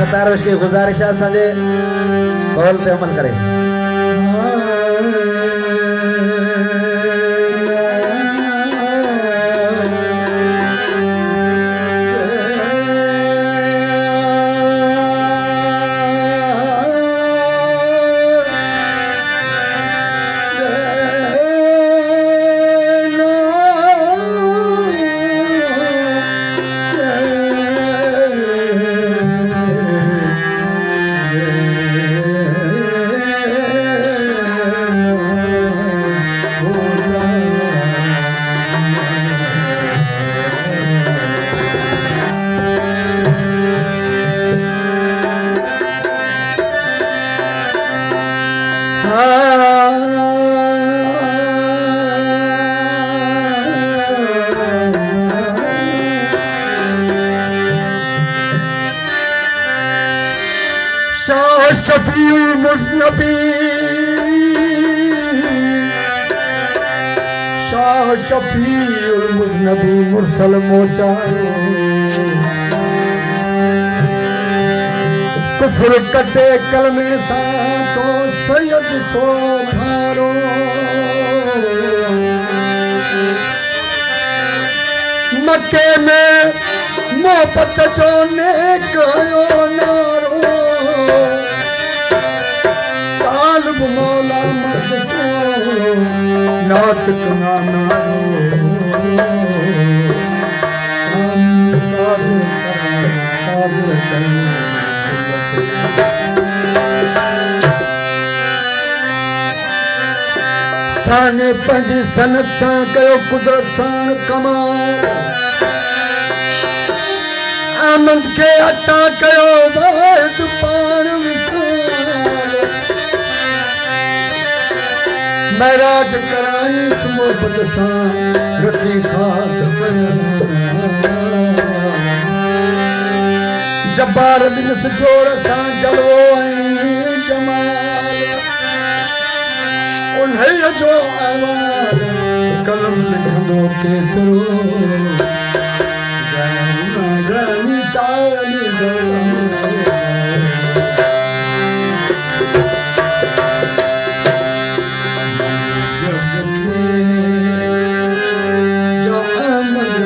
सतारवश की गुजारिश है असांजे कौल ते अमल करे। शफी मुज़नबी शाह शफी मुज़नबी मुरसल मोचायो कुफर कटे कलमे सा तो सैयद सो भारो मक्के में मोहब्बत जो ने कयो नारो तालब मौला मदसो नात कना नारो साने पंजी सनत सा कयो कुदरत सा कमाल आमद के अटा कयो बात पार विशाल महराज कराई मोहब्बत सा रखी खास जब्बार दिन से जोड़ सा जलवो जमाल उन्हें जो आवाज कलम लिखंदो केतरो गानी सानी जो अहमद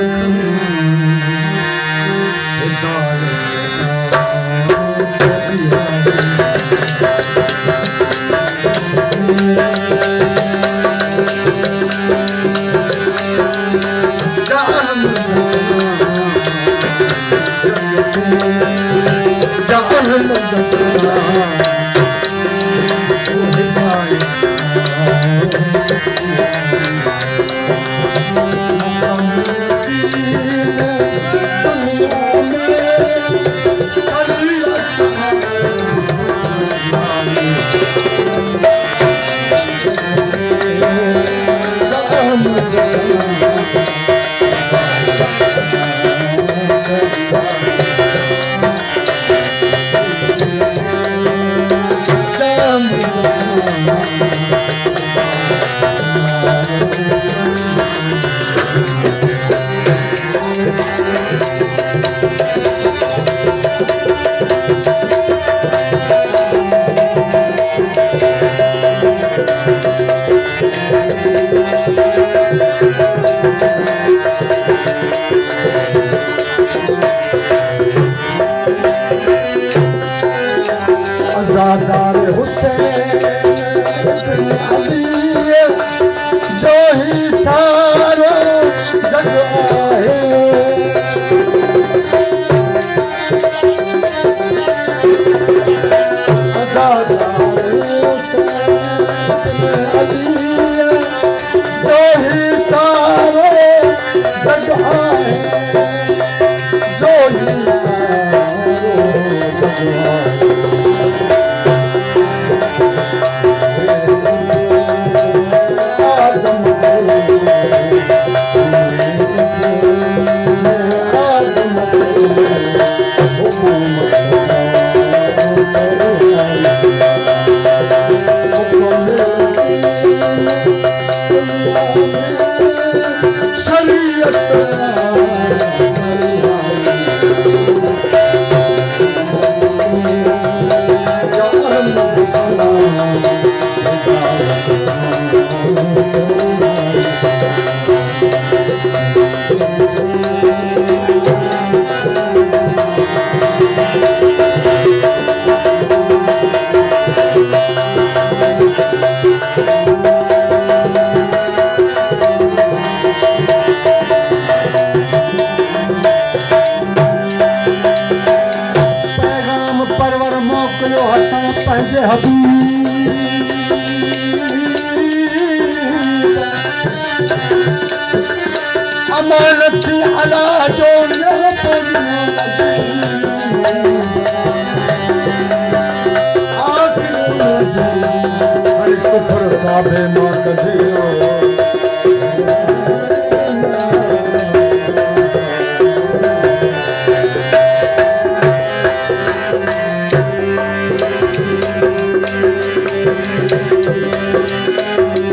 कुफर काबे मां कढियो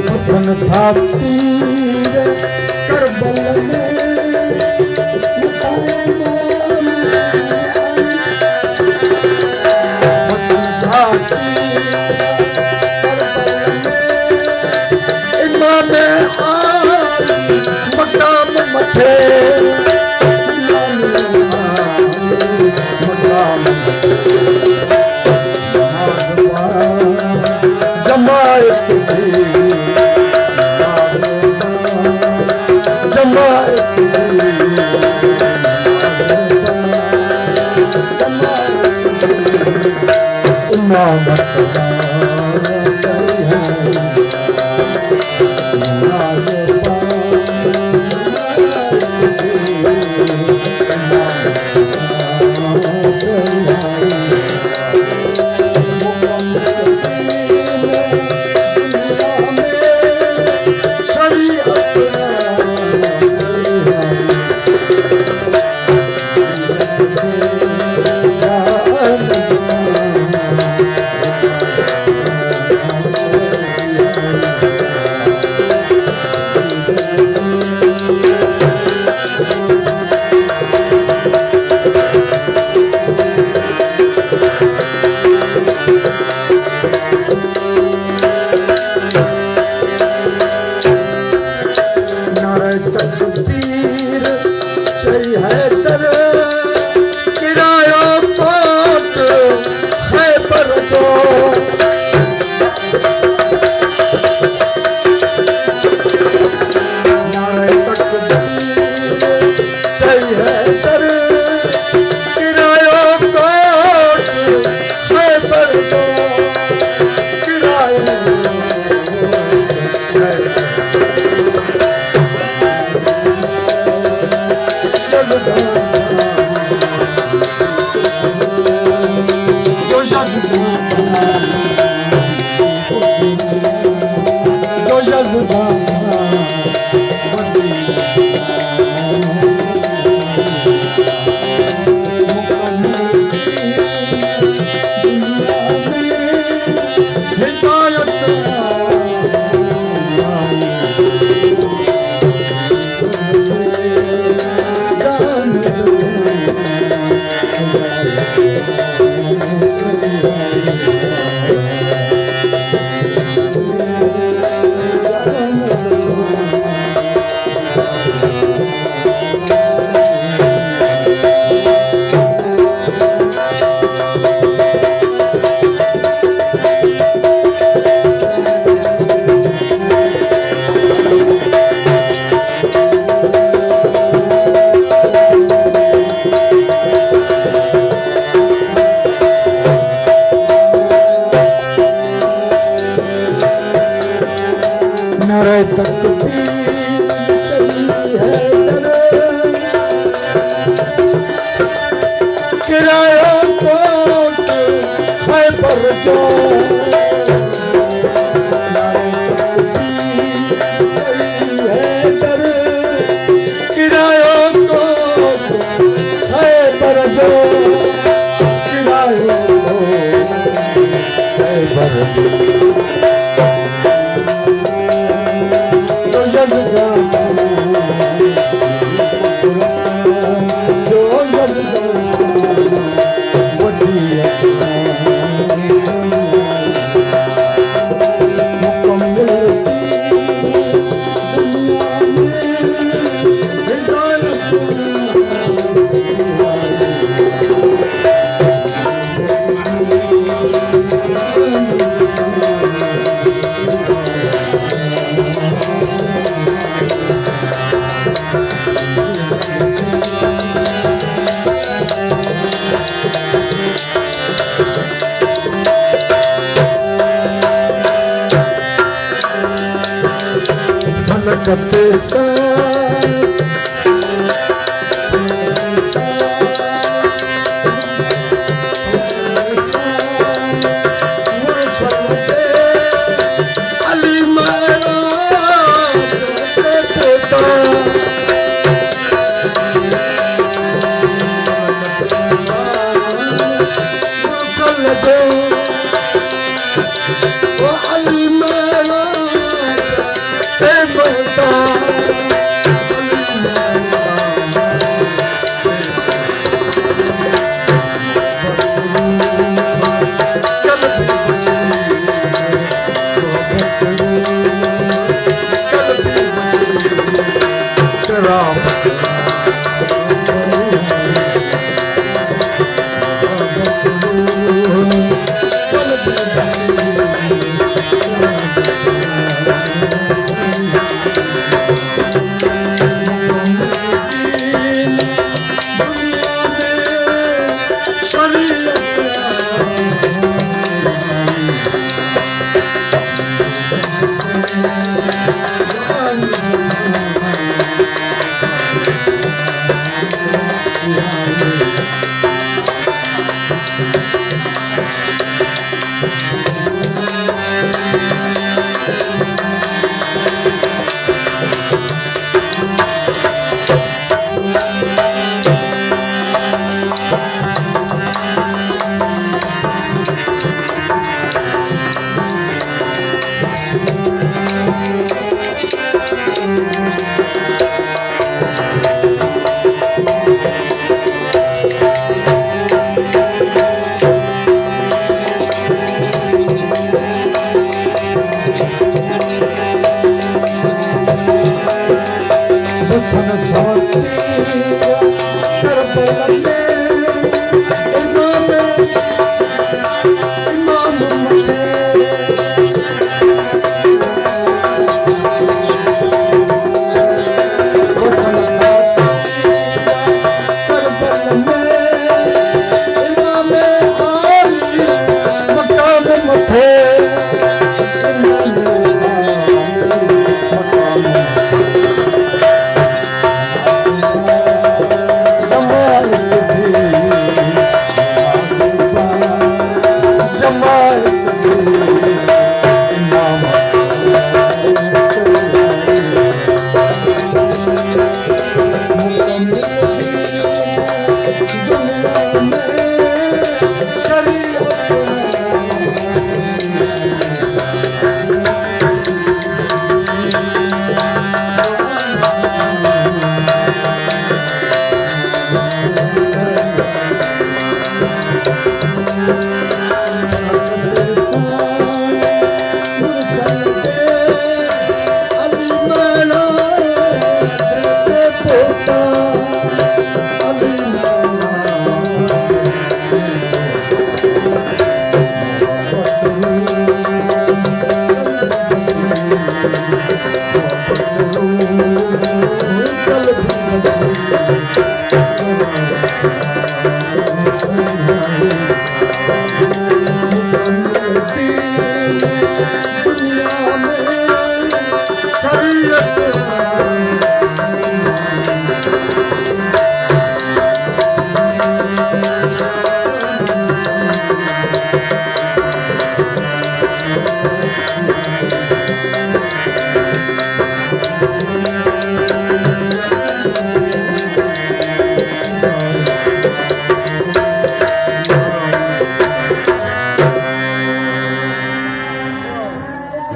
हसन था तीर करबल में हसन था तीर इमाम आली मकाम मथे जमायत जमायत इमामत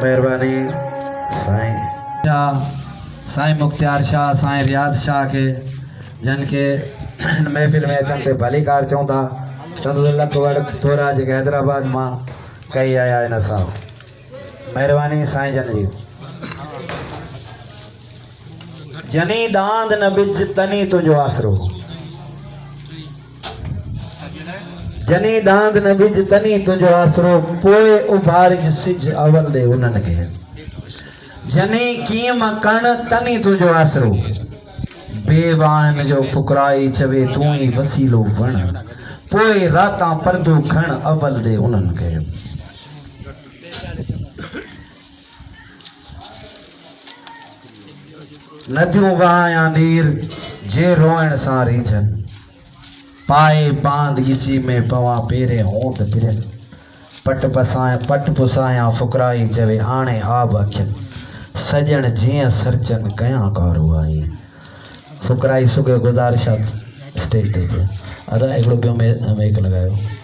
मेहरबानी साईं मुख्तियार शाह साईं रियाद शाह के जन के महफिल में अचन ते भली कार चऊं था संदुल लकवड़ थोरा जेके हैदराबाद मां कई आया इन साहब मेहरबानी साईं जन जी जनी दांद न बिज तनी तुझो आसरो जनी दांद न बिज तनी तुझो आसरो पोए उभार सिज अवल दे उन्हनि खे जनी कीम कण तनी तुझो आसरो बेवान जो फुकराई चवे तू ही वसीलो वण पोए राता परदो खण अवल दे उन्हनि खे नदियों वहाया नीर जे रोइण सां रीझन पाए बांध इची में पवा पेरे होंद फिरन पट पुसाया फुकराई चवे आणे आब अखियन सजन जिया सरचन कया कारो आई फुकराई सुगे गुजारिश स्टेज ते अदा एकड़ो पियो में एक लगायो।